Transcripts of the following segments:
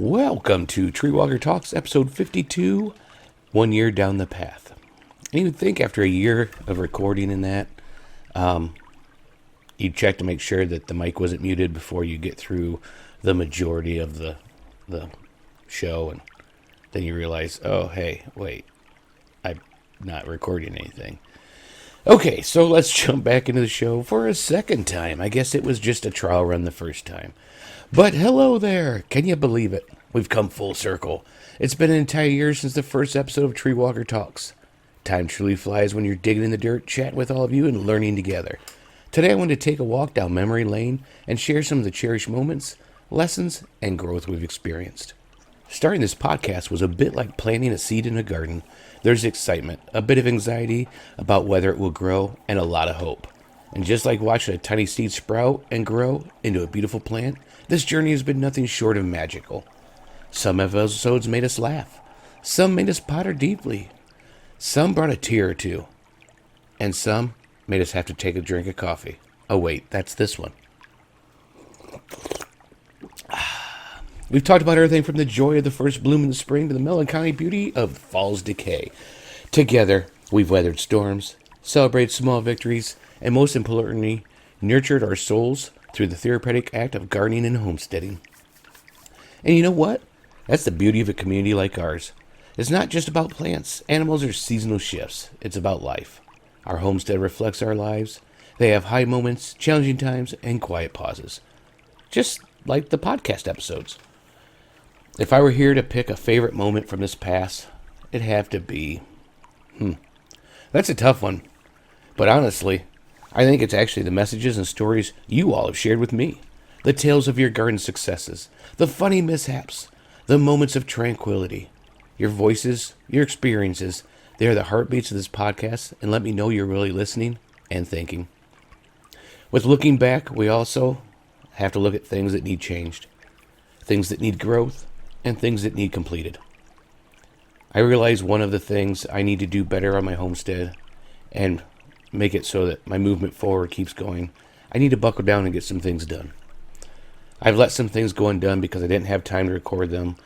Welcome to TreeWalker Talks, episode 52, 1 year down the path. And you would think after a year of recording in that, you'd check to make sure that the mic wasn't muted before you get through the majority of the show, and then you realize, oh, hey, wait, I'm not recording anything. Okay, so let's jump back into the show for a second time. I guess it was just a trial run the first time. But hello there. Can you believe it? We've come full circle. It's been an entire year since the first episode of TreeWalker Talks. Time truly flies when you're digging in the dirt, chatting with all of you, and learning together. Today I want to take a walk down memory lane and share some of the cherished moments, lessons, and growth we've experienced. Starting this podcast was a bit like planting a seed in a garden. There's excitement, a bit of anxiety about whether it will grow, and a lot of hope. And just like watching a tiny seed sprout and grow into a beautiful plant, this journey has been nothing short of magical. Some episodes made us laugh. Some made us ponder deeply. Some brought a tear or two. And some made us have to take a drink of coffee. Oh wait, that's this one. We've talked about everything from the joy of the first bloom in the spring to the melancholy beauty of fall's decay. Together, we've weathered storms, celebrated small victories, and most importantly, nurtured our souls through the therapeutic act of gardening and homesteading. And you know what? That's the beauty of a community like ours. It's not just about plants, animals, or seasonal shifts. It's about life. Our homestead reflects our lives. They have high moments, challenging times, and quiet pauses. Just like the podcast episodes. If I were here to pick a favorite moment from this past, it'd have to be... That's a tough one. But honestly, I think it's actually the messages and stories you all have shared with me. The tales of your garden successes, the funny mishaps, the moments of tranquility. Your voices, your experiences, they are the heartbeats of this podcast, and let me know you're really listening and thinking. With looking back, we also have to look at things that need changed, things that need growth, and things that need completed. I realize one of the things I need to do better on my homestead and make it so that my movement forward keeps going. I need to buckle down and get some things done. I've let some things go undone because I didn't have time to record them.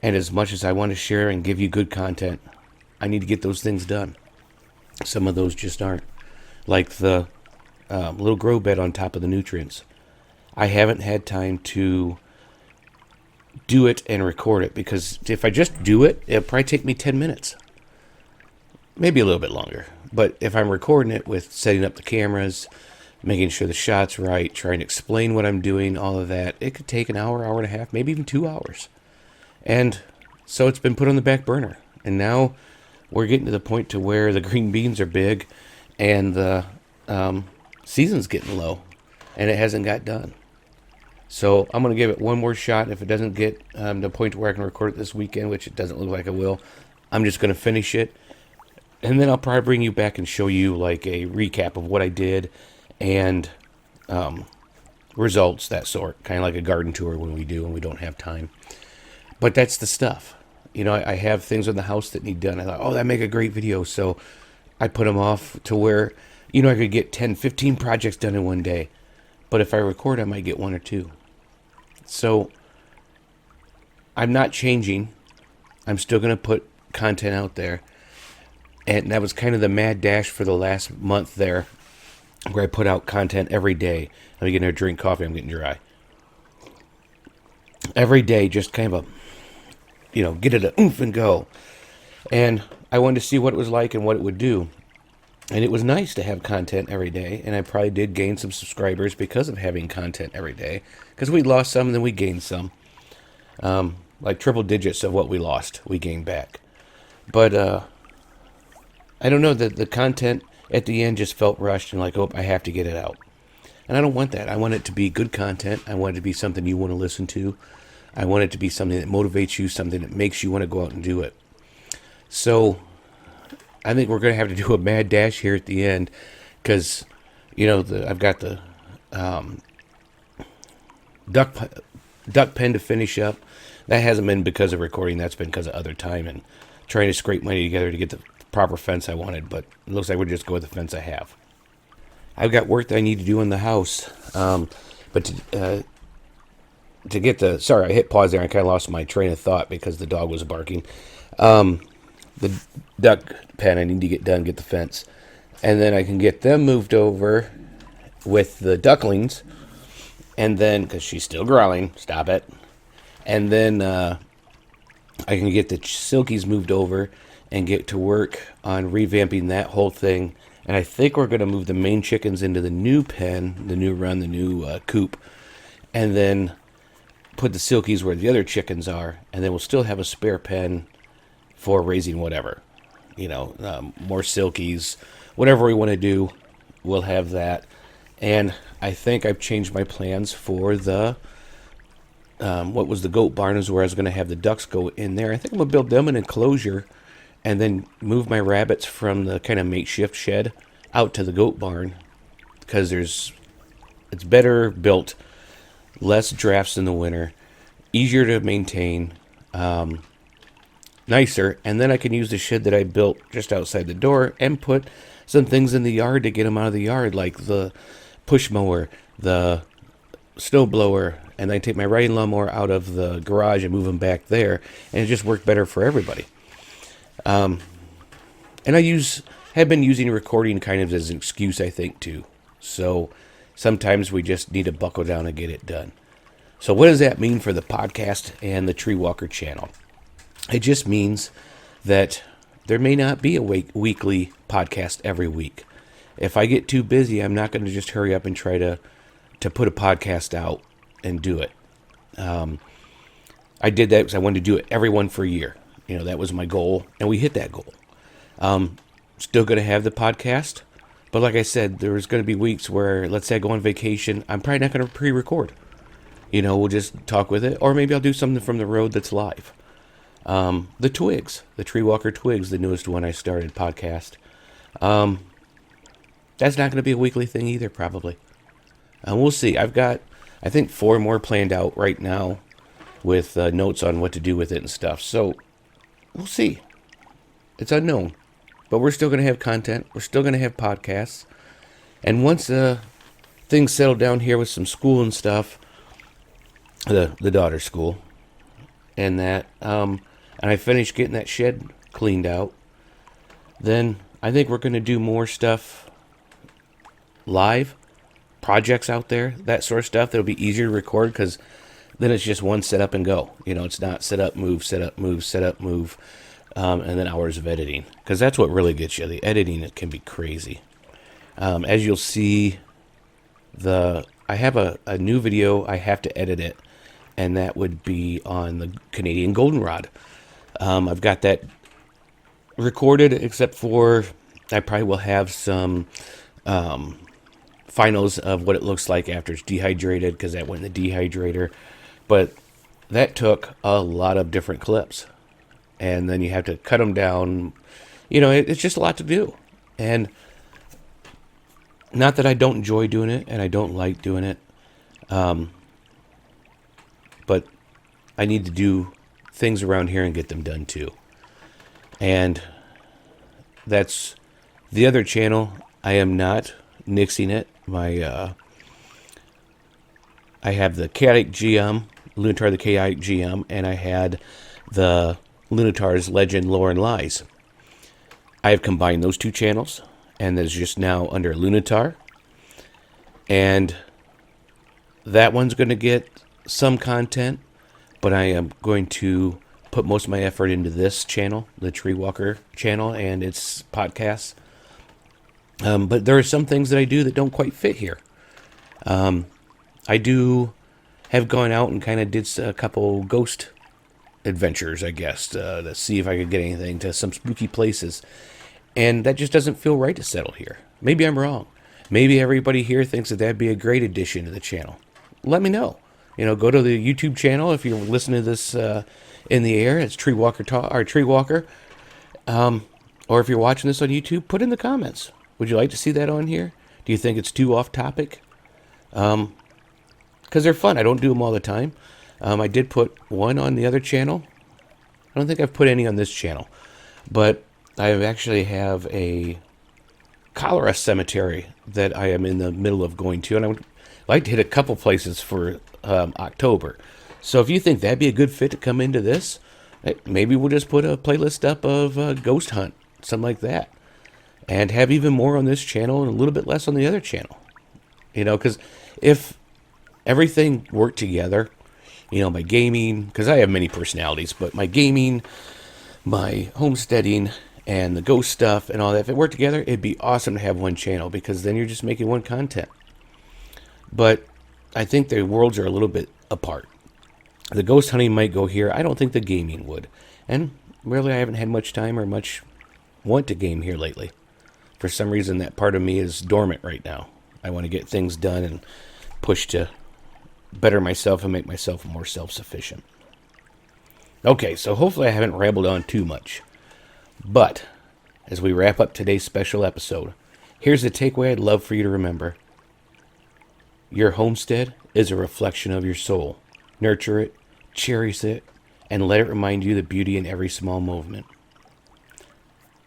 And as much as I want to share and give you good content, I need to get those things done. Some of those just aren't. Like the little grow bed on top of the nutrients. I haven't had time to do it and record it because if I just do it, it'll probably take me 10 minutes. Maybe a little bit longer. But if I'm recording it with setting up the cameras, making sure the shot's right, trying to explain what I'm doing, all of that, it could take an hour, hour and a half, maybe even 2 hours. And so it's been put on the back burner. And now we're getting to the point to where the green beans are big and the season's getting low. And it hasn't got done. So I'm going to give it one more shot. If it doesn't get to the point where I can record it this weekend, which it doesn't look like it will, I'm just going to finish it. And then I'll probably bring you back and show you like a recap of what I did and results, that sort. Kind of like a garden tour when we don't have time. But that's the stuff. You know, I have things in the house that need done. I thought, that'd make a great video. So I put them off to where, I could get 10, 15 projects done in one day. But if I record, I might get 1 or 2. So I'm not changing. I'm still going to put content out there. And that was kind of the mad dash for the last month there, where I put out content every day. I'm getting a drink coffee, I'm getting dry. Every day, just kind of get it a oomph and go. And I wanted to see what it was like and what it would do. And it was nice to have content every day, and I probably did gain some subscribers because of having content every day. Because we lost some, and then we gained some. Like triple digits of what we lost, we gained back. But I don't know, the content at the end just felt rushed and like, I have to get it out. And I don't want that. I want it to be good content. I want it to be something you want to listen to. I want it to be something that motivates you, something that makes you want to go out and do it. So I think we're going to have to do a mad dash here at the end because, I've got the duck pen to finish up. That hasn't been because of recording. That's been because of other time and trying to scrape money together to get the proper fence I wanted, but it looks like we'll just go with the fence I have. I've got work that I need to do in the house, but to get the, sorry, I hit pause there. I kind of lost my train of thought because the dog was barking. The duck pen, I need to get done, get the fence. And then I can get them moved over with the ducklings. And then, because she's still growling, stop it. And then I can get the silkies moved over and get to work on revamping that whole thing. And I think we're going to move the main chickens into the new pen, the new run, the new coop. And then put the silkies where the other chickens are. And then we'll still have a spare pen for raising whatever. More silkies, whatever we want to do, we'll have that. And I think I've changed my plans for the, what was the goat barn is where I was going to have the ducks go in there. I think I'm going to build them an enclosure and then move my rabbits from the kind of makeshift shed out to the goat barn because it's better built, less drafts in the winter, easier to maintain, nicer, and then I can use the shed that I built just outside the door and put some things in the yard to get them out of the yard, like the push mower, the snow blower, and then take my riding lawnmower out of the garage and move them back there, and it just worked better for everybody. And I have been using recording kind of as an excuse, I think, too. So sometimes we just need to buckle down and get it done. So what does that mean for the podcast and the TreeWalker channel? It just means that there may not be a weekly podcast every week. If I get too busy, I'm not going to just hurry up and try to put a podcast out and do it. I did that because I wanted to do it every one for a year. That was my goal, and we hit that goal. Still going to have the podcast, but like I said, there's going to be weeks where, let's say I go on vacation, I'm probably not going to pre-record. We'll just talk with it, or maybe I'll do something from the road that's live. The Twigs, the TreeWalker Twigs, the newest one I started podcast. That's not going to be a weekly thing either, probably. We'll see. I've got, I think, 4 more planned out right now with notes on what to do with it and stuff. So we'll see. It's unknown. But we're still going to have content. We're still going to have podcasts. And once things settle down here with some school and stuff, the daughter's school, and that, and I finish getting that shed cleaned out, then I think we're going to do more stuff live, projects out there, that sort of stuff that'll be easier to record because then it's just one set up and go. It's not set up, move, set up, move, set up, move, and then hours of editing, because that's what really gets you. The editing, it can be crazy. As you'll see, I have a new video. I have to edit it, and that would be on the Canadian goldenrod. I've got that recorded, except for I probably will have some finals of what it looks like after it's dehydrated, because that went in the dehydrator. But that took a lot of different clips, and then you have to cut them down. It's just a lot to do. And not that I don't enjoy doing it, and I don't like doing it, but I need to do things around here and get them done too. And that's the other channel. I am not nixing it. I have the Chaotic GM, Lunatar the Chaotic GM, and I had the Lunatar's Legend, Lore, and Lies. I have combined those 2 channels, and that is just now under Lunatar. And that one's going to get some content, but I am going to put most of my effort into this channel, the TreeWalker channel, and its podcasts. But there are some things that I do that don't quite fit here. I do have gone out and kind of did a couple ghost adventures, I guess, to see if I could get anything to some spooky places. And that just doesn't feel right to settle here. Maybe I'm wrong. Maybe everybody here thinks that that'd be a great addition to the channel. Let me know. Go to the YouTube channel if you're listening to this in the air. It's TreeWalker. Or if you're watching this on YouTube, put in the comments. Would you like to see that on here? Do you think it's too off topic? Because they're fun. I don't do them all the time. I did put one on the other channel. I don't think I've put any on this channel. But I actually have a cholera cemetery that I am in the middle of going to. And I would like to hit a couple places for October. So if you think that'd be a good fit to come into this, maybe we'll just put a playlist up of Ghost Hunt, something like that, and have even more on this channel and a little bit less on the other channel. Because if everything worked together, my gaming, because I have many personalities, but my gaming, my homesteading, and the ghost stuff and all that, if it worked together, it'd be awesome to have one channel, because then you're just making one content. But I think the worlds are a little bit apart. The ghost hunting might go here. I don't think the gaming would. And really, I haven't had much time or much want to game here lately. For some reason, that part of me is dormant right now. I want to get things done and push to better myself and make myself more self-sufficient. Okay, so hopefully I haven't rambled on too much. But as we wrap up today's special episode, here's the takeaway I'd love for you to remember. Your homestead is a reflection of your soul. Nurture it, cherish it, and let it remind you the beauty in every small movement.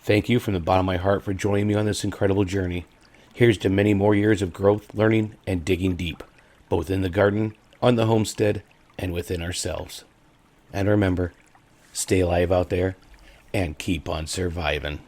Thank you from the bottom of my heart for joining me on this incredible journey. Here's to many more years of growth, learning, and digging deep, both in the garden, on the homestead, and within ourselves. And remember, stay alive out there and keep on surviving.